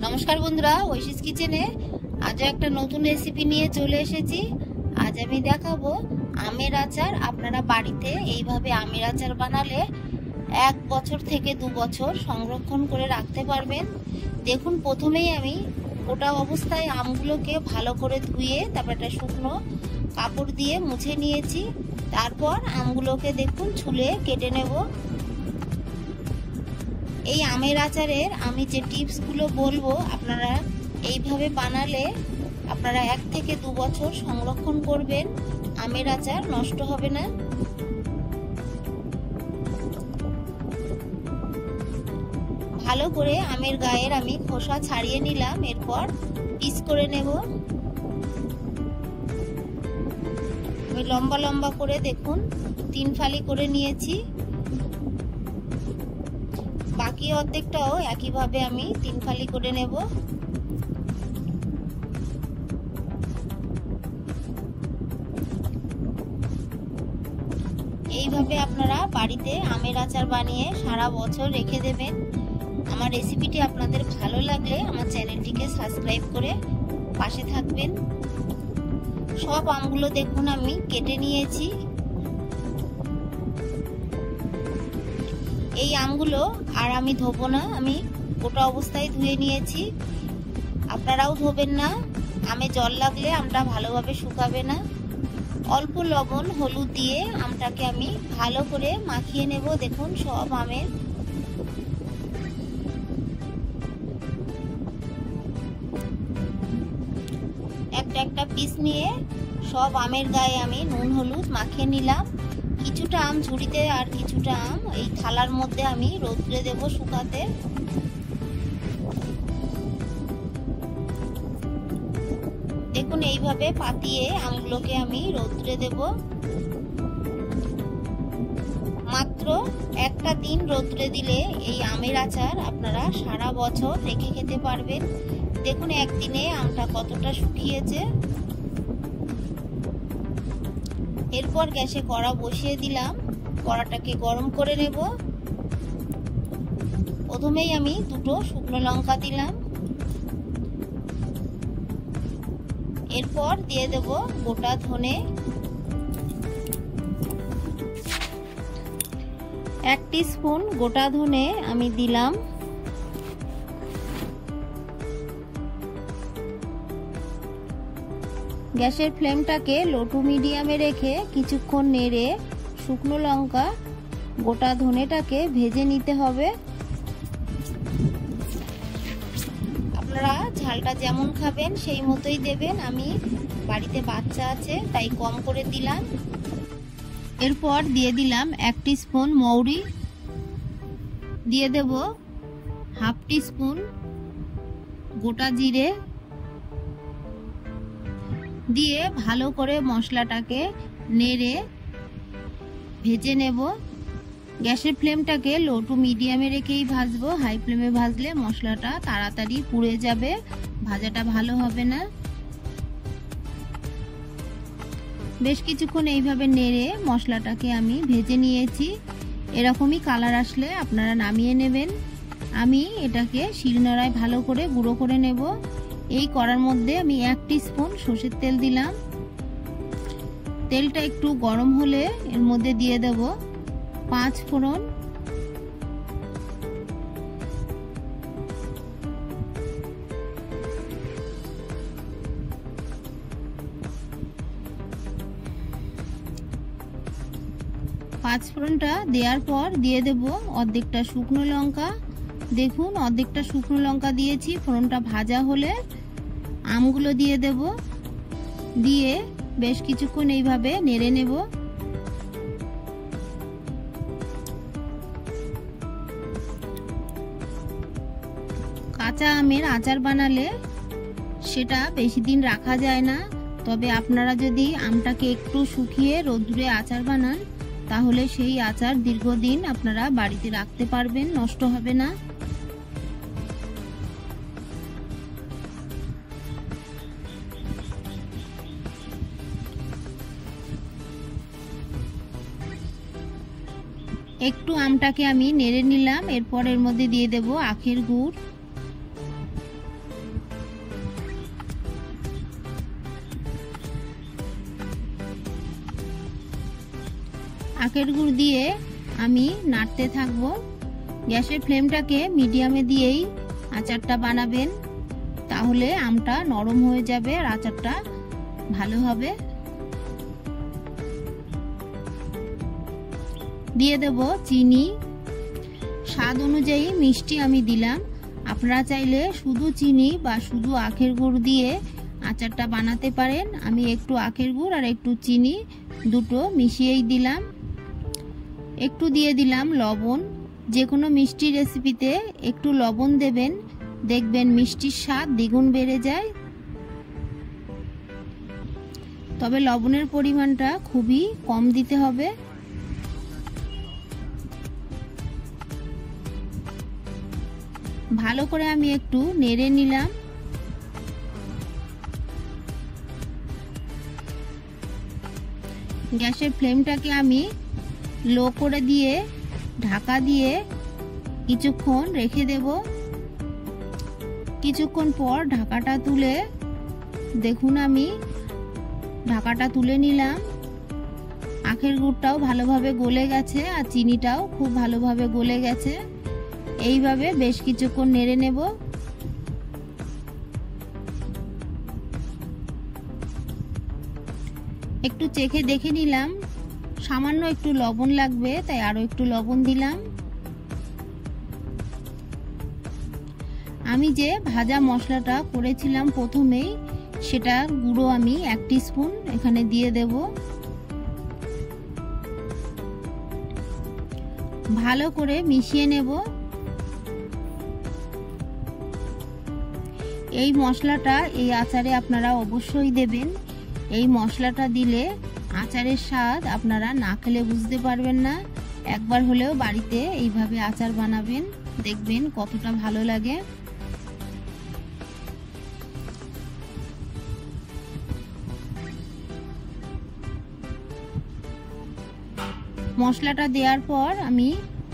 নমস্কার বন্ধুরা, ঐশীস কিচেনে আজ একটা নতুন রেসিপি নিয়ে চলে এসেছি। আজ আমি দেখাবো আমের আচার। আপনারা বাড়িতে এইভাবে আমের আচার বানালে 1 বছর থেকে 2 বছর সংরক্ষণ করে রাখতে পারবেন। দেখুন, প্রথমেই আমি গোটা অবস্থায় আমগুলোকে ভালো করে ধুয়ে তারপর একটা শুকনো কাপড় দিয়ে মুছে নিয়েছি। তারপর আমগুলোকে দেখুন ছুলে কেটে নেব। এই আমের আচারের আমি যে টিপসগুলো বলবো, আপনারা এইভাবে বানালে আপনারা 1 থেকে 2 বছর সংরক্ষণ করবেন, আমের আচার নষ্ট হবে না। ভালো করে আমের গায়ের আমি খোসা ছাড়িয়ে নিলাম, এরপর পিস করে নেব। আমি লম্বা লম্বা করে দেখুন 3 ফালি করে নিয়েছি। বাকি অর্ধেকটাও একইভাবে আমি 3 ফালি করে নেব। এইভাবে আপনারা বাড়িতে আমের আচার বানিয়ে সারা বছর রেখে দেবেন। আমার রেসিপিটি আপনাদের ভালো লাগলে আমার চ্যানেলটিকে সাবস্ক্রাইব করে পাশে থাকবেন। সব আমগুলো দেখুন আমি কেটে নিয়েছি। এই আমগুলো আর আমি ধোবো না, আমি গোটা অবস্থায় ধুয়ে নিয়েছি। আপনারাও ধোবেন না, আমে জল লাগলে আমটা ভালোভাবে শুকাবে না। অল্প লবণ হলুদ দিয়ে আমটাকে আমি ভালো করে মাখিয়ে নেব। দেখুন, সব আমের একটা পিস নিয়ে সব আমের গায়ে আমি নুন হলুদ মাখিয়ে নিলাম। কিছুটা আম ঝুড়িতে আর কিছুটা আম এই থালার মধ্যে আমি রোদ্রে দেব শুকাতে। দেখুন, এইভাবে পাতিয়ে আমগুলোকে আমি রোদ্রে দেব। মাত্র একটা দিন রোদ্রে দিলে এই আমের আচার আপনারা সারা বছর রেখে খেতে পারবেন। দেখুন একদিনে আমটা কতটা শুকিয়েছে। এরপর গ্যাসে কড়া বসিয়ে দিলাম, কড়াটাকে গরম করে নেব। প্রথমেই আমি 2টো শুকনো লঙ্কা দিলাম, এরপর দিয়ে দেব গোটা ধনে, 1 টিস্পুন গোটা ধনে আমি দিলাম। গ্যাসের ফ্লেমটাকে লো টু মিডিয়ামে রেখে কিছুক্ষণ নেড়ে শুকনো লঙ্কা গোটা ধনেটাকে ভেজে নিতে হবে। আপনারা ঝালটা যেমন খাবেন সেই মতোই দেবেন। আমি বাড়িতে বাচ্চা আছে তাই কম করে দিলাম। এরপর দিয়ে দিলাম 1 টিস্পুন মৌরি, দিয়ে দেব 1/2 টিস্পুন গোটা জিরে, দিয়ে ভালো করে মশলাটাকে নেড়ে ভেজে নেব। গ্যাসের ফ্লেমটাকে লো টু মিডিয়ামে রেখেই ভাজবো। হাই ফ্লেমে ভাজলে মশলাটা তাড়াতাড়ি পুড়ে যাবে, ভাজাটা ভালো হবে না। বেশ কিছুক্ষণ এইভাবে নেড়ে মশলাটাকে আমি ভেজে নিয়েছি। এরকমই কালার আসলে আপনারা নামিয়ে নেবেন। আমি এটাকে শিলনোড়ায় ভালো করে গুঁড়ো করে নেব। এই কড়ার মধ্যে আমি 1 টিস্পুন সরষের তেল দিলাম। তেলটা একটু গরম হলে এর মধ্যে দিয়ে দেব 5 ফোড়ন, ফোড়নটা দেওয়ার পর দিয়ে দেব অর্ধেকটা শুকনো লঙ্কা। দেখুন, অর্ধেকটা শুকনো লঙ্কা দিয়েছি। ফোড়নটা ভাজা হলে আমগুলো দিয়ে দেব, দিয়ে বেশ কিছুক্ষণ এইভাবে নেড়ে নেব। কাঁচা আমের আচার বানালে সেটা বেশি দিন রাখা যায় না, তবে আপনারা যদি আমটাকে একটু শুকিয়ে রোদ্দুরে আচার বানান তাহলে সেই আচার দীর্ঘদিন আপনারা বাড়িতে রাখতে পারবেন, নষ্ট হবে না। একটু আমটাকে আমি নেড়ে নিলাম। এরপর এর মধ্যে দিয়ে দেব আখের গুড়, আখের গুড় দিয়ে আমি নাড়তে থাকবো। গ্যাসের ফ্লেমটাকে মিডিয়ামে দিয়েই আচারটা বানাবেন, তাহলে আমটা নরম হয়ে যাবে আর আচারটা ভালো হবে। দিয়ে দেব চিনি, স্বাদ অনুযায়ী মিষ্টি আমি দিলাম। আপনারা চাইলে শুধু চিনি বা শুধু আখের গুড় দিয়ে আচারটা বানাতে পারেন। আমি একটু আখের গুড় আর একটু চিনি দুটো মিশিয়েই দিলাম। একটু দিয়ে দিলাম লবণ। যে কোনো মিষ্টি রেসিপিতে একটু লবণ দেবেন, দেখবেন মিষ্টির স্বাদ দ্বিগুণ বেড়ে যায়। তবে লবণের পরিমাণটা খুবই কম দিতে হবে। ভালো করে আমি একটু নেড়ে নিলাম। গ্যাসের ফ্লেমটাকে আমি লো করে দিয়ে ঢাকা দিয়ে কিছুক্ষণ রেখে দেব। কিছুক্ষণ পর ঢাকাটা তুলে দেখুন আমি ঢাকাটা তুলে নিলাম। আখের গুড়টাও ভালোভাবে গলে গেছে আর চিনিটাও খুব ভালোভাবে গলে গেছে। এইভাবে বেশ কিছুক্ষণ নেড়ে নেব। একটু চেখে দেখে নিলাম, সামান্য একটু লবণ লাগবে, তাই আরো একটু লবণ দিলাম। আমি যে ভাজা মশলাটা করেছিলাম প্রথমেই, সেটা গুঁড়ো আমি 1 টিস্পুন এখানে দিয়ে দেব। ভালো করে মিশিয়ে নেব। এই মশলাটা এই আচারে আপনারা অবশ্যই দেবেন। এই মশলাটা দিলে আচারের স্বাদ আপনারা না খেলে বুঝতে পারবেন না। একবার হলেও বাড়িতে এইভাবে আচার বানাবেন, দেখবেন কতটা ভালো লাগে। মশলাটা দেওয়ার পর আমি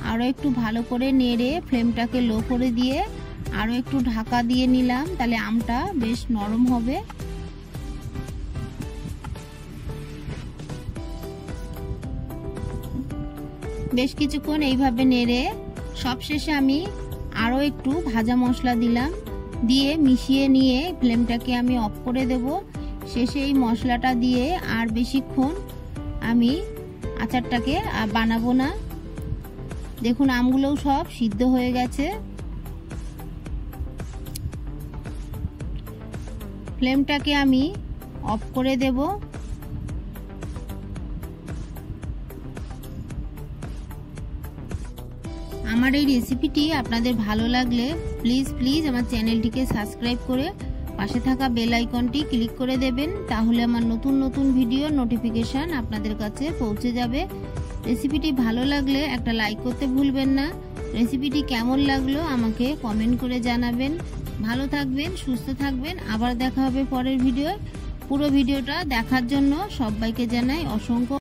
আরো একটু ভালো করে নেড়ে ফ্লেমটাকে লো করে দিয়ে আরো একটু ঢাকা দিয়ে নিলাম, তাহলে আমটা বেশ নরম হবে। বেশ কিছুক্ষণ এইভাবে নেড়ে সবশেষে আমি আরো একটু ভাজা মশলা দিলাম, দিয়ে মিশিয়ে নিয়ে ফ্লেমটাকে আমি অফ করে দেব। শেষে এই মশলাটা দিয়ে আর বেশিক্ষণ আমি আচারটাকে বানাবো না। দেখুন আমগুলোও সব সিদ্ধ হয়ে গেছে। ফ্লেমটাকে আমি অফ করে দেব। আমার এই রেসিপিটি আপনাদের ভালো লাগলে প্লিজ আমার চ্যানেলটিকে সাবস্ক্রাইব করে পাশে থাকা বেল আইকনটি ক্লিক করে দেবেন, তাহলে আমার নতুন ভিডিও নোটিফিকেশন আপনাদের কাছে পৌঁছে যাবে। রেসিপিটি ভালো লাগলে একটা লাইক করতে ভুলবেন না। রেসিপিটি কেমন লাগলো আমাকে কমেন্ট করে জানাবেন। ভালো থাকবেন, সুস্থ থাকবেন। আবার দেখা হবে পরের ভিডিও। পুরো ভিডিওটা দেখার জন্য সবাইকে জানাই অসংখ্য